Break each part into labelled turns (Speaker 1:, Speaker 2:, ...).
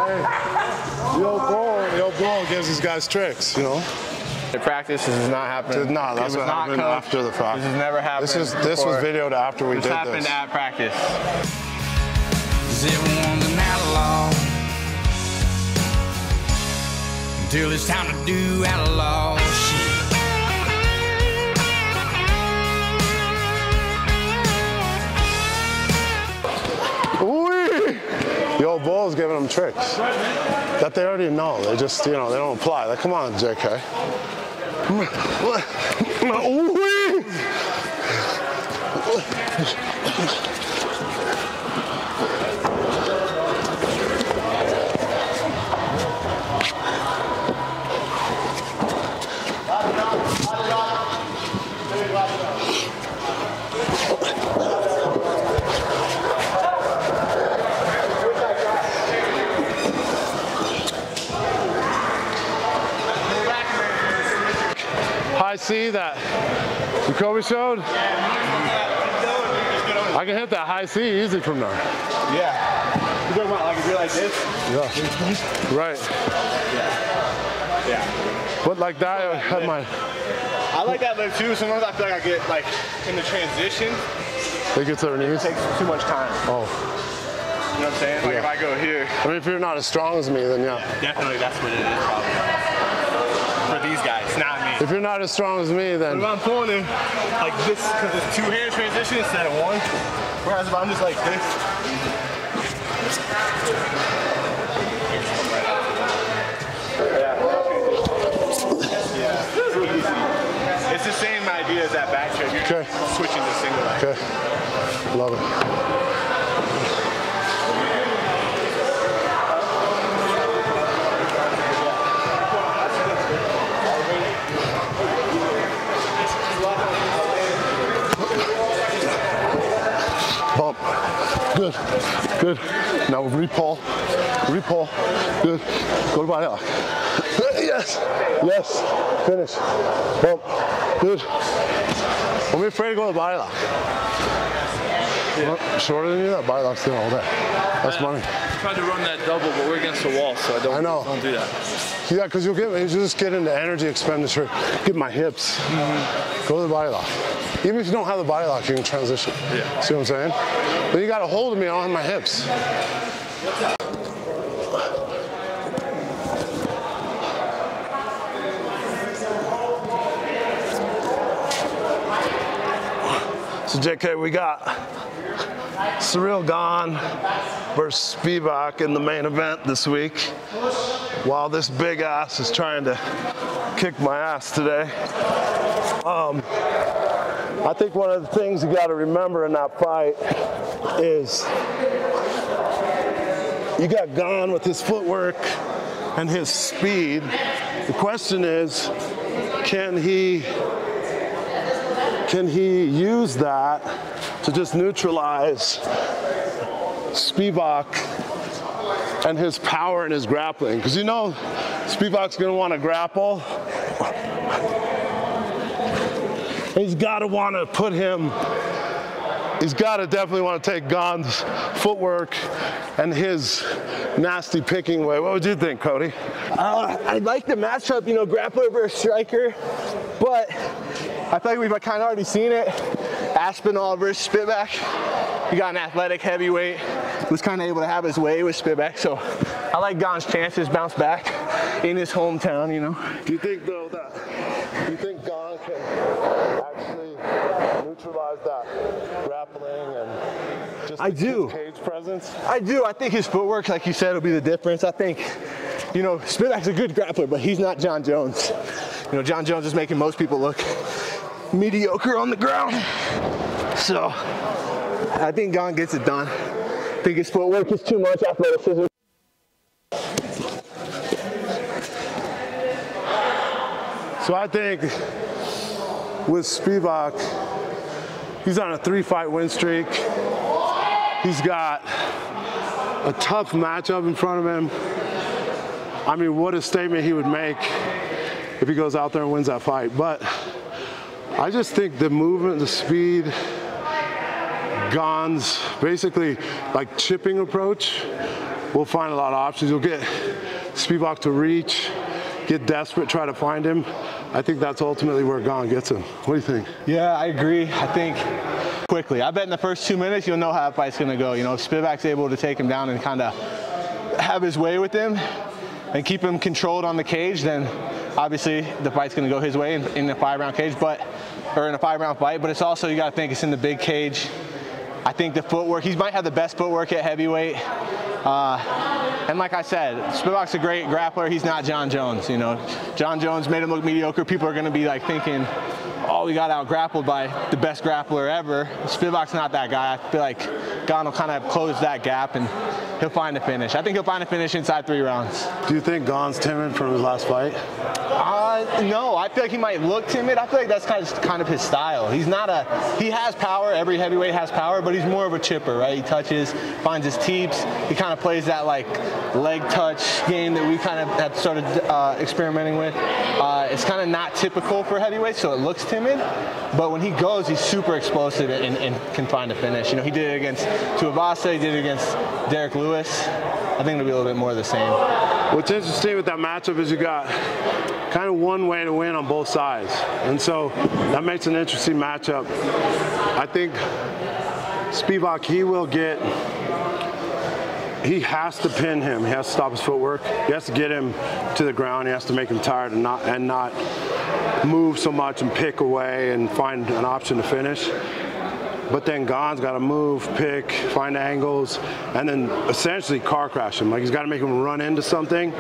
Speaker 1: Hey, Yo Bull gives these guys tricks, you know?
Speaker 2: The practice, this is not happening.
Speaker 1: No, that's what happened after the practice.
Speaker 2: This has never happened.
Speaker 1: This was videoed after we did this.
Speaker 2: This happened at practice.
Speaker 3: Everyone's an outlaw until it's time to do outlaw shit.
Speaker 1: Yo Bull's giving them tricks that they already know. They just, you know, they don't apply. Like, come on, JK. I see that Kobe showed. I can hit that high C easy from there.
Speaker 2: Yeah. You talking about like if you're like this?
Speaker 1: Yeah. Right.
Speaker 2: Yeah. Yeah.
Speaker 1: But like that, I had my.
Speaker 2: I like that lift too. Sometimes I feel like I get like in the transition.
Speaker 1: They get to their knees.
Speaker 2: It takes too much time.
Speaker 1: Oh.
Speaker 2: You know what I'm saying? Like if I go here.
Speaker 1: I mean, if you're not as strong as me, then yeah.
Speaker 2: Definitely, that's what it is probably. For these guys, not me.
Speaker 1: If you're not as strong as me, then.
Speaker 2: If I'm pulling him like this, because it's two-hand transition instead of one. Whereas if I'm just like this. Yeah. It's the same idea as that back trip. You're switching to single leg.
Speaker 1: Okay. Love it. Bump. Good. Good. Now re-pull. Re-pull. Good. Go to body lock. Yes. Yes. Finish. Bump. Good. Don't be afraid to go to the body lock. Yeah. Shorter than you, that body lock's there all day. That's money.
Speaker 4: I tried to run that double, but we're against the wall, so I don't do that.
Speaker 1: Yeah, because you'll just get into energy expenditure. Get my hips. Go to the body lock. Even if you don't have the body lock, you can transition.
Speaker 4: Yeah.
Speaker 1: See what I'm saying? But you got a hold of me, I don't have my hips. So JK, we got Surreal Gone versus Spivak in the main event this week. While this big ass is trying to kick my ass today. I think one of the things you got to remember in that fight is you got Gone with his footwork and his speed. The question is, can he use that to just neutralize Spivak and his power and his grappling? Because you know Spivak's going to want to grapple. He's got to want to put him, he's got to definitely want to take Gone's footwork and his nasty picking way. What would you think, Cody?
Speaker 2: I like the matchup, you know, grappler versus striker, but I feel like we've kind of already seen it. Aspinall versus Spivak. You got an athletic heavyweight who's kind of able to have his way with Spivak, so I like Gone's chances, bounce back in his hometown, you know.
Speaker 1: Do you think, though, do you think Gone can actually neutralize that grappling and just his cage presence?
Speaker 2: I do. I think his footwork, like you said, will be the difference. I think, you know, Spivak's a good grappler, but he's not John Jones. You know, John Jones is making most people look mediocre on the ground. So, I think Gone gets it done. I think his footwork is too much athleticism.
Speaker 1: So I think with Spivak, he's on a 3-fight win streak. He's got a tough matchup in front of him. I mean, what a statement he would make if he goes out there and wins that fight. But I just think the movement, the speed, Gone's basically like chipping approach we'll find a lot of options. You'll get Spivak to reach, get desperate, try to find him. I think that's ultimately where Gane gets him. What do you think?
Speaker 2: Yeah, I agree. I think quickly. I bet in the first 2 minutes, you'll know how that fight's going to go. You know, if Spivak's able to take him down and kind of have his way with him and keep him controlled on the cage, then obviously the fight's going to go his way in a 5-round cage, or in a 5-round fight. But it's also, you got to think it's in the big cage. I think the footwork, he might have the best footwork at heavyweight. And like I said, Spivak's a great grappler. He's not John Jones, you know. John Jones made him look mediocre. People are going to be like thinking, oh, we got out-grappled by the best grappler ever. Spivak's not that guy. I feel like Gane will kind of close that gap and he'll find a finish. I think he'll find a finish inside 3 rounds.
Speaker 1: Do you think Gane's timid from his last fight?
Speaker 2: No, I feel like he might look timid. I feel like that's kind of his style. He has power. Every heavyweight has power, but he's more of a chipper, right? He touches, finds his teeps. He kind of plays that like leg touch game that we kind of have started experimenting with. It's kind of not typical for heavyweights, so it looks timid. But when he goes, he's super explosive and can find a finish. You know, he did it against Tuivasa, he did it against Derek Lewis. I think it'll be a little bit more of the same.
Speaker 1: What's interesting with that matchup is you got kind of one way to win on both sides. And so that makes an interesting matchup. I think Spivak, he has to pin him. He has to stop his footwork. He has to get him to the ground. He has to make him tired and not move so much and pick away and find an option to finish. But then Gane's got to move, pick, find angles, and then essentially car crash him. Like, he's got to make him run into something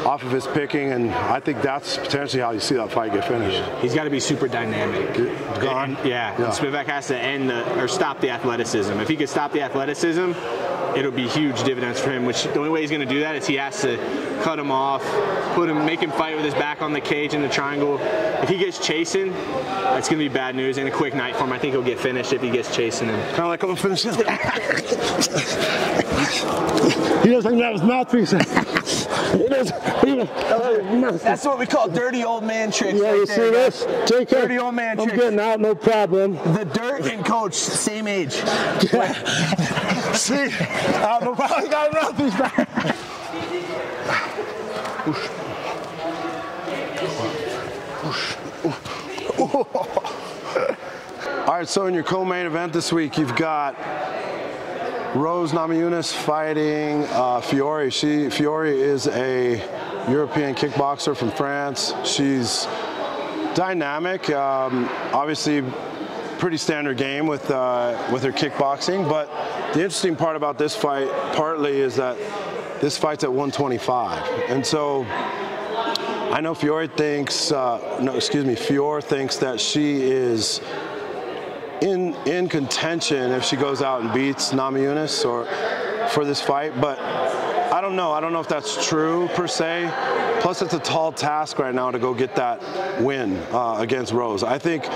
Speaker 1: off of his picking, and I think that's potentially how you see that fight get finished.
Speaker 5: He's got to be super dynamic.
Speaker 1: Gane?
Speaker 5: Yeah. Spivak has to stop the athleticism. If he could stop the athleticism, it'll be huge dividends for him, which the only way he's going to do that is he has to cut him off, make him fight with his back on the cage in the triangle. If he gets chasing, it's going to be bad news and a quick night for him. I think he'll get finished if he gets chasing him.
Speaker 1: Kind of like I'm going to finish him. He doesn't have his mouthpiece.
Speaker 2: That's what we call dirty old man tricks.
Speaker 1: Yeah,
Speaker 2: right
Speaker 1: you
Speaker 2: there,
Speaker 1: see
Speaker 2: guys.
Speaker 1: this? JK,
Speaker 2: Dirty old man
Speaker 1: I'm
Speaker 2: tricks.
Speaker 1: getting out, no problem.
Speaker 2: The dirt and coach, same age.
Speaker 1: See? No problem. He got a mouthpiece back. All right, so in your co-main event this week, you've got Rose Namajunas fighting Fiore. Fiore is a European kickboxer from France. She's dynamic, obviously pretty standard game with her kickboxing, but the interesting part about this fight partly is that this fight's at 125. And so I know Fiore thinks that she is in contention if she goes out and beats Namajunas or for this fight, but I don't know if that's true per se. Plus, it's a tall task right now to go get that win against Rose. I think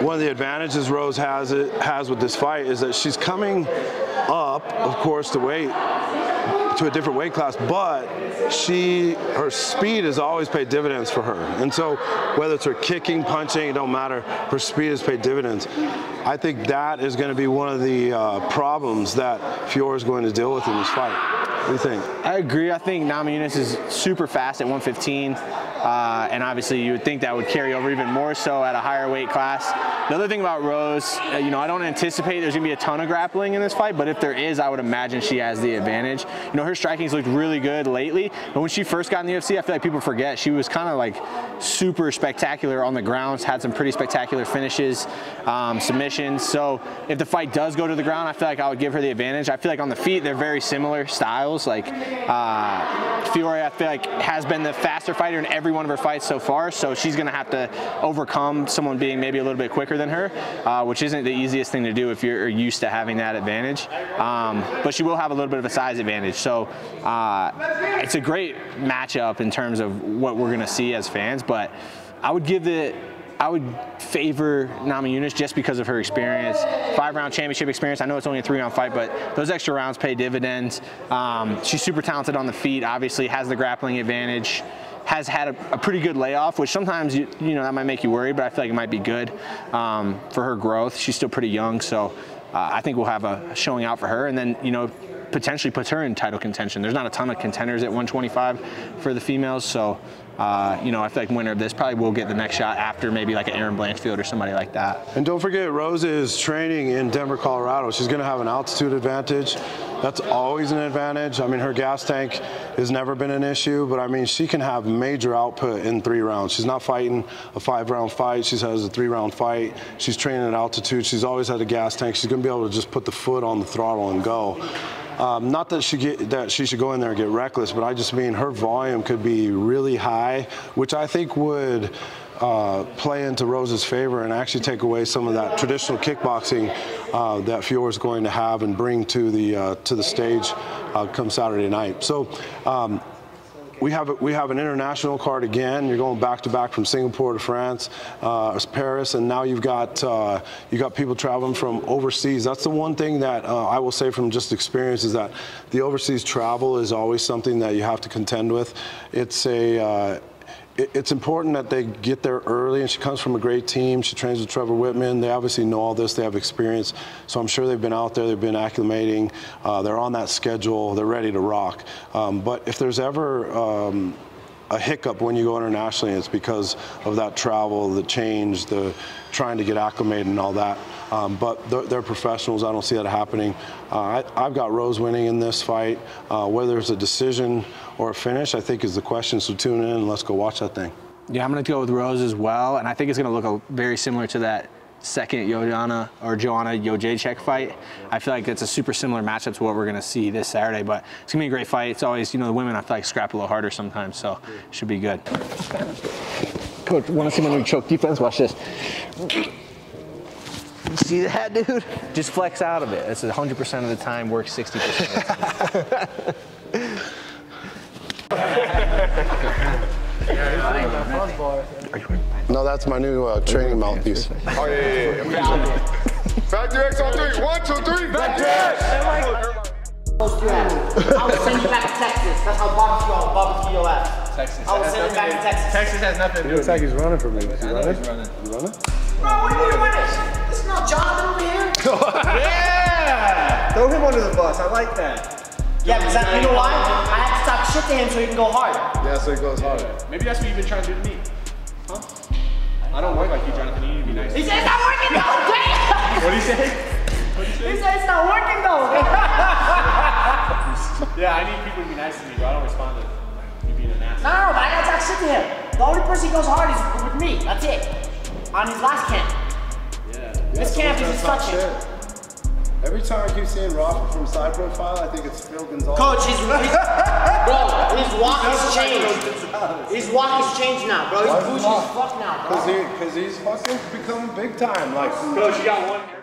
Speaker 1: one of the advantages Rose has with this fight is that she's coming up, of course, to a different weight class, but her speed has always paid dividends for her. And so whether it's her kicking, punching, it don't matter, her speed has paid dividends. I think that is going to be one of the problems that Fiore is going to deal with in this fight. What do you think?
Speaker 5: I agree. I think Namajunas is super fast at 115. And obviously you would think that would carry over even more so at a higher weight class. The other thing about Rose, I don't anticipate there's going to be a ton of grappling in this fight, but if there is, I would imagine she has the advantage. Her striking's looked really good lately, but when she first got in the UFC, I feel like people forget she was kind of like super spectacular on the ground, had some pretty spectacular finishes, submissions. So if the fight does go to the ground, I feel like I would give her the advantage. I feel like on the feet, they're very similar styles. Like Fiore, I feel like, has been the faster fighter in every one of her fights so far, so she's going to have to overcome someone being maybe a little bit quicker than her, which isn't the easiest thing to do if you're used to having that advantage. But she will have a little bit of a size advantage. So it's a great matchup in terms of what we're going to see as fans, but I would favor Namajunas just because of her experience, 5-round championship experience. I know it's only a 3-round fight, but those extra rounds pay dividends. She's super talented on the feet, obviously has the grappling advantage, has had a pretty good layoff, which sometimes that might make you worry, but I feel like it might be good for her growth. She's still pretty young, so I think we'll have a showing out for her. And then potentially puts her in title contention. There's not a ton of contenders at 125 for the females, so you know, I feel like winner of this probably will get the next shot after maybe like an Aaron Blanchfield or somebody like that.
Speaker 1: And don't forget, Rose is training in Denver, Colorado. She's going to have an altitude advantage. That's always an advantage. I mean, her gas tank has never been an issue, but I mean, she can have major output in 3 rounds. She's not fighting a 5-round fight. She has a 3-round fight. She's training at altitude. She's always had a gas tank. She's going to be able to just put the foot on the throttle and go. Not that she should go in there and get reckless, but I just mean her volume could be really high, which I think would play into Rose's favor and actually take away some of that traditional kickboxing that Fior's going to have and bring to the stage come Saturday night. So we have an international card again. You're going back to back from Singapore to France, Paris, and now you've got people traveling from overseas. That's the one thing that I will say from just experience is that the overseas travel is always something that you have to contend with. It's important that they get there early, and she comes from a great team. She trains with Trevor Whitman. They obviously know all this. They have experience. So I'm sure they've been out there. They've been acclimating. They're on that schedule. They're ready to rock. But if there's ever a hiccup when you go internationally, it's because of that travel, the change, the trying to get acclimated and all that. But they're professionals. I don't see that happening. I've got Rose winning in this fight. Whether it's a decision or a finish, I think is the question. So tune in and let's go watch that thing.
Speaker 5: Yeah, I'm going to go with Rose as well, and I think it's going to look very similar to that second Joanna Jędrzejczyk fight. I feel like it's a super similar matchup to what we're going to see this Saturday, but it's going to be a great fight. It's always, you know, the women I feel like scrap a little harder sometimes, so it should be good.
Speaker 2: Coach, want to see my new choke defense? Watch this. You see that, dude?
Speaker 5: Just flex out of it. It's 100% of the time, works 60% of the time.
Speaker 1: No, that's my new training mouthpiece.
Speaker 6: Oh, yeah. Factor X on 3. 1, 2, 3. Factor X!
Speaker 7: I will send you back to Texas. That's how barbecue your ass.
Speaker 4: Texas.
Speaker 7: I will send you back to Texas.
Speaker 4: Texas has nothing to do with it.
Speaker 1: Looks like he's running from me. Is he running?
Speaker 4: He's running.
Speaker 1: You running?
Speaker 7: Bro, what are you running? This is not Jonathan over here.
Speaker 4: Yeah! Throw him under the bus. I like that.
Speaker 7: Yeah, because you know why? I had to talk shit to him so he can go hard.
Speaker 1: Yeah, so he goes hard.
Speaker 4: Maybe that's what you've been trying to do to me. Huh? I don't work like you, Jonathan. You need to be nice.
Speaker 7: He said it's not working though. Damn!
Speaker 4: What did he say?
Speaker 7: He said it's not working though.
Speaker 4: Yeah, I need people to be nice to me, but I don't respond to you being an ass.
Speaker 7: No, but I gotta talk shit to him. The only person he goes hard is with me. That's it. On his last camp.
Speaker 4: Yeah.
Speaker 7: This camp is instruction.
Speaker 1: Every time I keep seeing Rafa from side profile, I think it's Phil Gonzalez.
Speaker 7: Coach, his walk has changed. His walk has changed now, bro. He's bougie as fuck now, bro.
Speaker 1: Because he's fucking becoming big time. Like,
Speaker 4: Coach, you got one here.